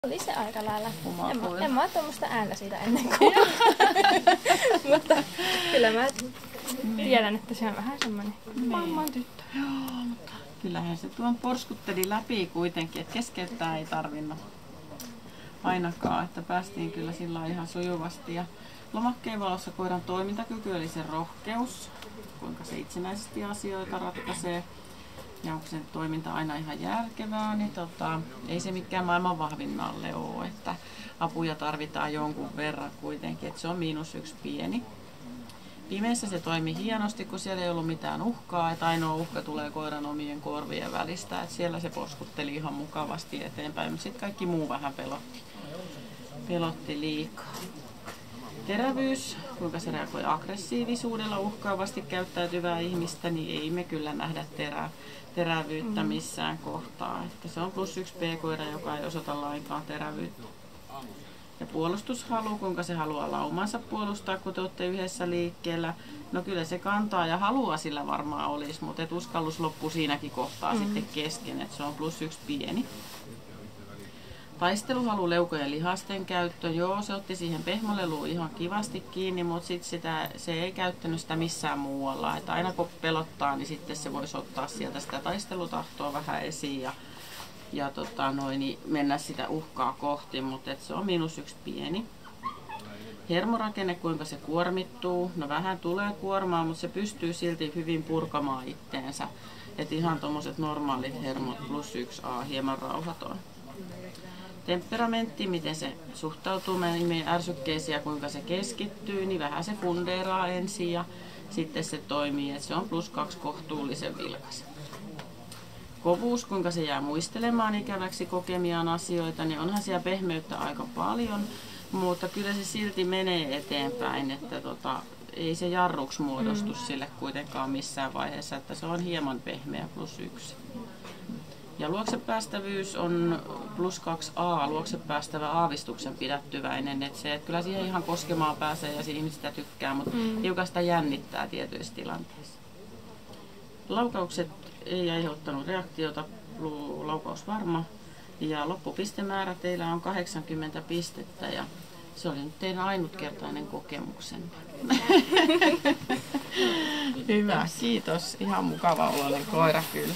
Oli se aika lailla. En mä ole tuommoista ääntä siitä ennen kuullut. Mutta kyllä mä tiedän, että se on vähän semmoinen mamman tyttö. Joo, mutta kyllähän se tuon porskutteli läpi kuitenkin, että keskeyttää ei tarvinnut ainakaan, että päästiin kyllä sillä ihan sujuvasti. Ja lomakkeen valossa koiran toimintakyky eli se rohkeus, kuinka se itsenäisesti asioita ratkaisee. Ja onko sen toiminta aina ihan järkevää, niin ei se mikään maailman vahvin nalle ole, että apuja tarvitaan jonkun verran kuitenkin, että se on -1 pieni. Pimeässä se toimi hienosti, kun siellä ei ollut mitään uhkaa, että ainoa uhka tulee koiran omien korvien välistä, että siellä se poskutteli ihan mukavasti eteenpäin, mutta sitten kaikki muu vähän pelotti liikaa. Terävyys, kuinka se reagoi aggressiivisuudella uhkaavasti käyttäytyvää ihmistä, niin ei me kyllä nähdä terävyyttä missään kohtaa. Että se on +1 p-koira, joka ei osoita lainkaan terävyyttä. Ja puolustushalu, kuinka se haluaa laumansa puolustaa, kun te olette yhdessä liikkeellä. No kyllä se kantaa ja halua sillä varmaan olisi, mutta uskallus loppuu siinäkin kohtaa sitten kesken, että se on +1 pieni. Taisteluhalu leukojen lihasten käyttö, joo, se otti siihen pehmoleluun ihan kivasti kiinni, mutta se ei käyttänyt sitä missään muualla. Että aina kun pelottaa, niin sitten se voisi ottaa sieltä sitä taistelutahtoa vähän esiin ja niin mennä sitä uhkaa kohti, mutta se on -1 pieni. Hermorakenne, kuinka se kuormittuu, no vähän tulee kuormaa, mutta se pystyy silti hyvin purkamaan itteensä. Että ihan tommoset normaalit hermot +1A, hieman rauhaton. Temperamentti, miten se suhtautuu meidän ärsykkeisiin ja kuinka se keskittyy, niin vähän se fundeeraa ensin ja sitten se toimii, että se on +2 kohtuullisen vilkas. Kovuus, kuinka se jää muistelemaan ikäväksi kokemiaan asioita, niin onhan siellä pehmeyttä aika paljon, mutta kyllä se silti menee eteenpäin, että ei se jarruksi muodostu sille kuitenkaan missään vaiheessa, että se on hieman pehmeä +1. Ja luoksepäästävyys on +2A, luoksepäästävä aavistuksen pidättyväinen, että kyllä siihen ihan koskemaan pääsee ja ihmistä tykkää, mutta hiukan sitä jännittää tietyissä tilanteissa. Laukaukset ei aiheuttanut reaktiota, laukaus varma. Ja loppupistemäärä teillä on 80 pistettä ja se oli nyt teidän ainutkertainen kokemuksenne. Hyvä, kiitos. Ihan mukava oloinen koira kyllä.